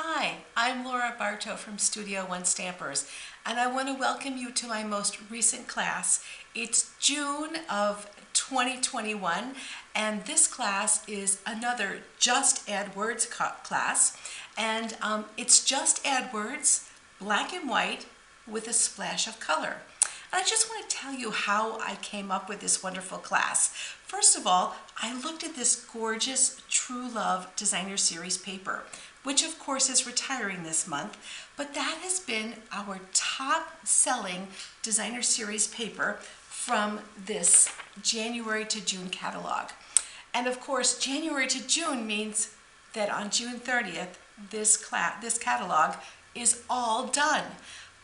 Hi, I'm Laura Bartow from Studio One Stampers, and I want to welcome you to my most recent class. It's June of 2021, and this class is another Just Add Words class, and it's Just Add Words, black and white, with a splash of color. And I just want to tell you how I came up with this wonderful class. First of all, I looked at this gorgeous True Love Designer Series paper, which of course is retiring this month, but that has been our top selling Designer Series paper from this January to June catalog. And of course, January to June means that on June 30th, this catalog is all done.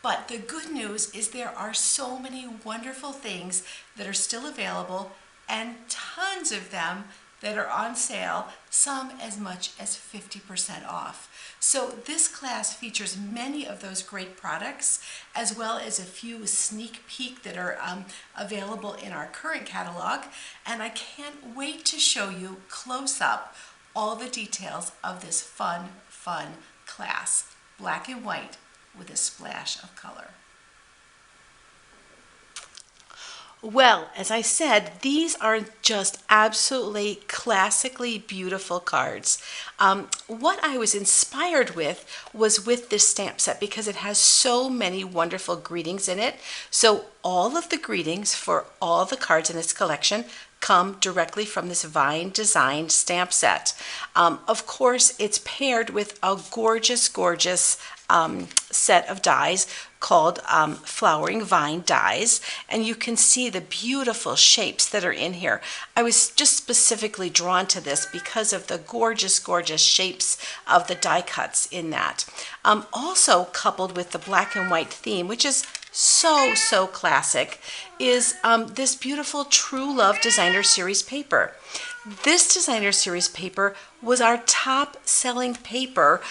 But the good news is there are so many wonderful things that are still available and tons of them that are on sale, some as much as 50% off. So this class features many of those great products, as well as a few sneak peek that are available in our current catalog. And I can't wait to show you close up all the details of this fun class, black and white with a splash of color. Well, as I said, these are just absolutely classically beautiful cards. What I was inspired with was with this stamp set because it has so many wonderful greetings in it. So all of the greetings for all the cards in this collection come directly from this Vine Design stamp set. Of course, it's paired with a gorgeous set of dies called Flowering Vine dies, and you can see the beautiful shapes that are in here. I was just specifically drawn to this because of the gorgeous shapes of the die cuts in that. Also coupled with the black and white theme, which is so classic, is this beautiful True Love Designer Series paper. This Designer Series paper was our top selling paper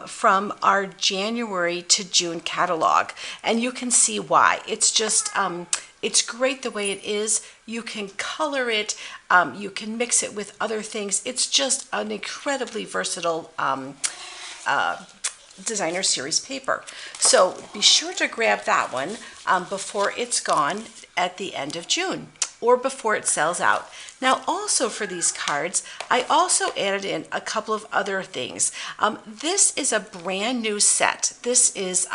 from our January to June catalog, and you can see why. It's just it's great the way it is. You can color it, you can mix it with other things. It's just an incredibly versatile Designer Series paper. So be sure to grab that one before it's gone at the end of June or before it sells out. Now also for these cards, I also added in a couple of other things. This is a brand new set. These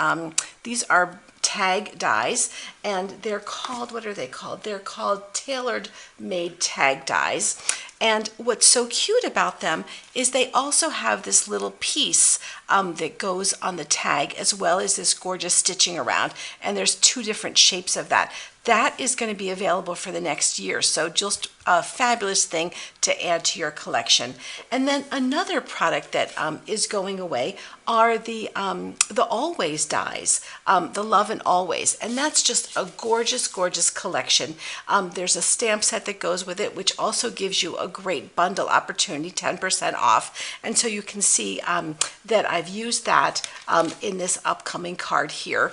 are tag dies, and they're called, what are they called? They're called Tailored Made Tag dies. And what's so cute about them is they also have this little piece that goes on the tag, as well as this gorgeous stitching around. And there's two different shapes of that. That is going to be available for the next year. So just a fabulous thing to add to your collection. And then another product that is going away are the Always dies, the Love and Always. And that's just a gorgeous collection. There's a stamp set that goes with it, which also gives you a great bundle opportunity, 10% off. And so you can see that I've used that in this upcoming card here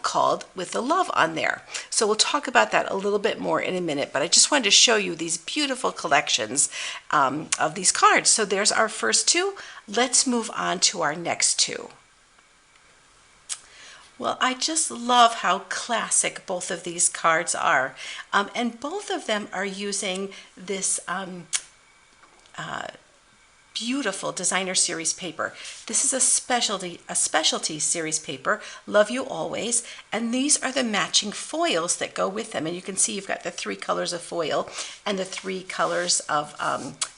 called With the Love on there. So we'll talk about that a little bit more in a minute, but I just wanted to show you these beautiful collections of these cards. So there's our first two. Let's move on to our next two. Well, I just love how classic both of these cards are. And both of them are using this beautiful Designer Series paper. This is a specialty series paper, Love You Always, and these are the matching foils that go with them. And you can see you've got the 3 colors of foil and the 3 colors of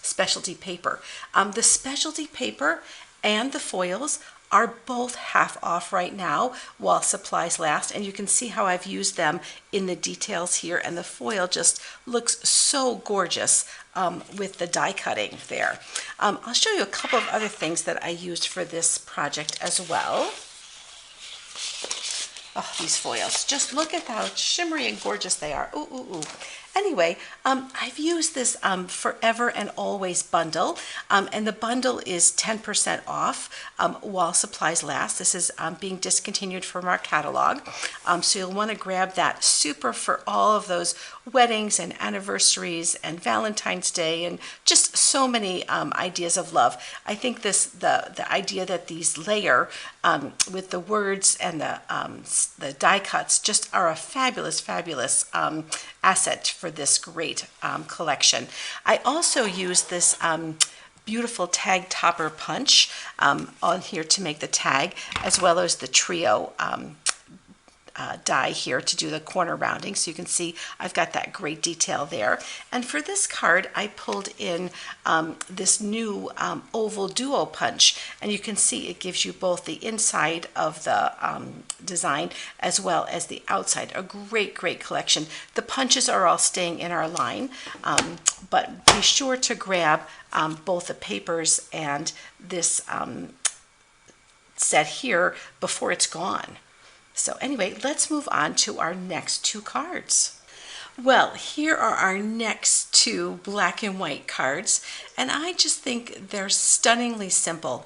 specialty paper. The specialty paper and the foils are both half off right now while supplies last, and you can see how I've used them in the details here, and the foil just looks so gorgeous with the die cutting there. I'll show you a couple of other things that I used for this project as well. Oh, these foils, just look at how shimmery and gorgeous they are. Ooh. Anyway, I've used this Forever and Always bundle, and the bundle is 10% off while supplies last. This is being discontinued from our catalog, so you'll want to grab that. Super for all of those weddings and anniversaries and Valentine's Day and just so many ideas of love. I think the idea that these layer with the words and the die cuts just are a fabulous asset for this great collection. I also use this beautiful tag topper punch on here to make the tag, as well as the trio die here to do the corner rounding. So you can see I've got that great detail there. And for this card, I pulled in this new oval duo punch, and you can see it gives you both the inside of the design as well as the outside. A great collection. The punches are all staying in our line, but be sure to grab both the papers and this set here before it's gone. So anyway, let's move on to our next two cards. Well, here are our next two black and white cards, and I just think they're stunningly simple.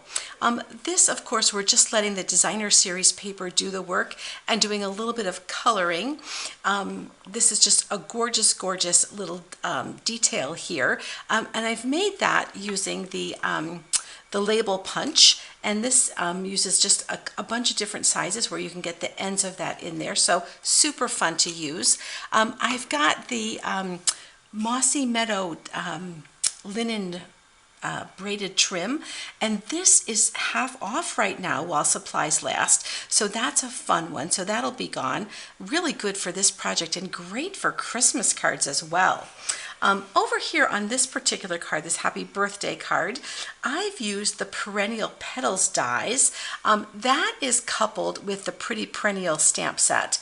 This, of course, we're just letting the designer series paper do the work and doing a little bit of coloring. This is just a gorgeous little detail here, and I've made that using the label punch, and this uses just a bunch of different sizes where you can get the ends of that in there, so super fun to use. I've got the Mossy Meadow linen braided trim, and this is half off right now while supplies last, so that's a fun one. So that'll be gone. Really good for this project and great for Christmas cards as well. Over here on this particular card, this happy birthday card, I've used the Perennial Petals dies. That is coupled with the Pretty Perennial stamp set.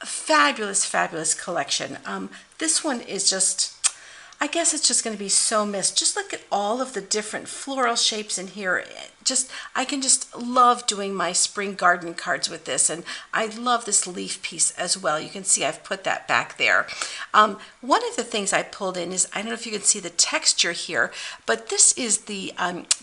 Fabulous collection. This one is just, I guess it's just going to be so missed. Just look at all of the different floral shapes in here. I can just love doing my spring garden cards with this, and I love this leaf piece as well. You can see I've put that back there. One of the things I pulled in is, I don't know if you can see the texture here, but this is the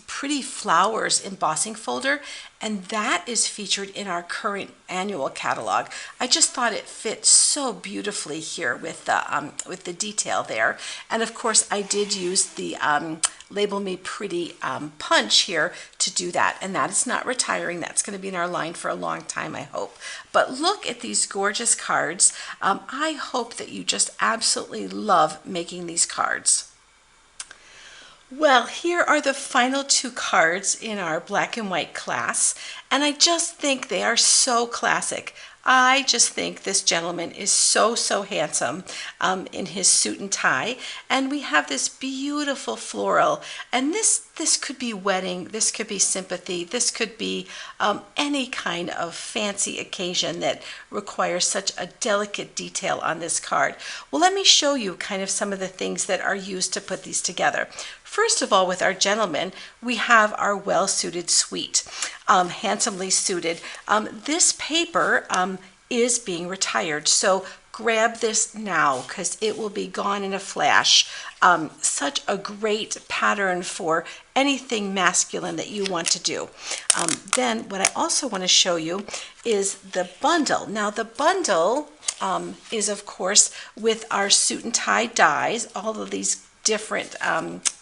Pretty Flowers embossing folder, and that is featured in our current annual catalog. I just thought it fit so beautifully here with the detail there. And of course, I did use the Label Me Pretty punch here to do that, and that is not retiring. That's going to be in our line for a long time, I hope. But look at these gorgeous cards. I hope that you just absolutely love making these cards. Well, here are the final two cards in our black and white class, and I just think they are so classic. I just think this gentleman is so handsome in his suit and tie, and we have this beautiful floral, and this could be wedding, this could be sympathy, this could be any kind of fancy occasion that requires such a delicate detail on this card. Well, let me show you kind of some of the things that are used to put these together. First of all, with our gentleman, we have our well-suited suite, handsomely suited. This paper is being retired, so grab this now because it will be gone in a flash. Such a great pattern for anything masculine that you want to do. Then what I also want to show you is the bundle. Now the bundle is, of course, with our suit and tie dies, all of these different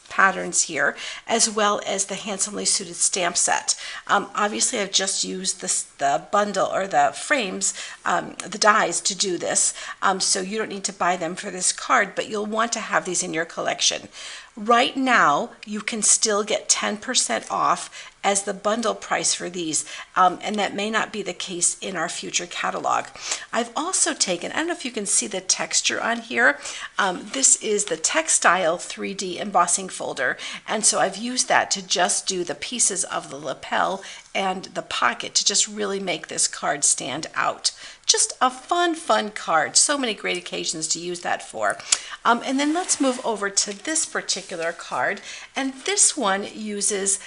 patterns here, as well as the handsomely suited stamp set. Obviously, I've just used the bundle or the frames, the dies to do this, so you don't need to buy them for this card, but you'll want to have these in your collection. Right now, you can still get 10% off as the bundle price for these, and that may not be the case in our future catalog. I've also taken, I don't know if you can see the texture on here, this is the Textile 3D embossing folder, and so I've used that to just do the pieces of the lapel and the pocket to just really make this card stand out. Just a fun card. So many great occasions to use that for. And then let's move over to this particular card. And this one uses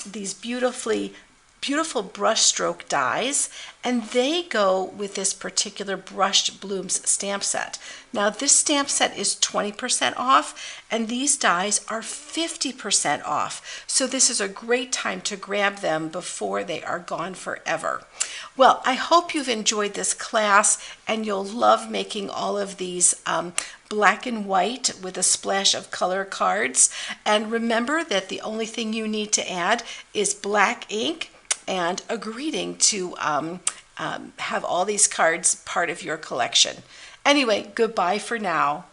these beautifully beautiful brush stroke dies, and they go with this particular Brushed Blooms stamp set. Now this stamp set is 20% off, and these dies are 50% off. So this is a great time to grab them before they are gone forever. Well, I hope you've enjoyed this class and you'll love making all of these black and white with a splash of color cards. And remember that the only thing you need to add is black ink and a greeting to have all these cards part of your collection. Anyway, goodbye for now.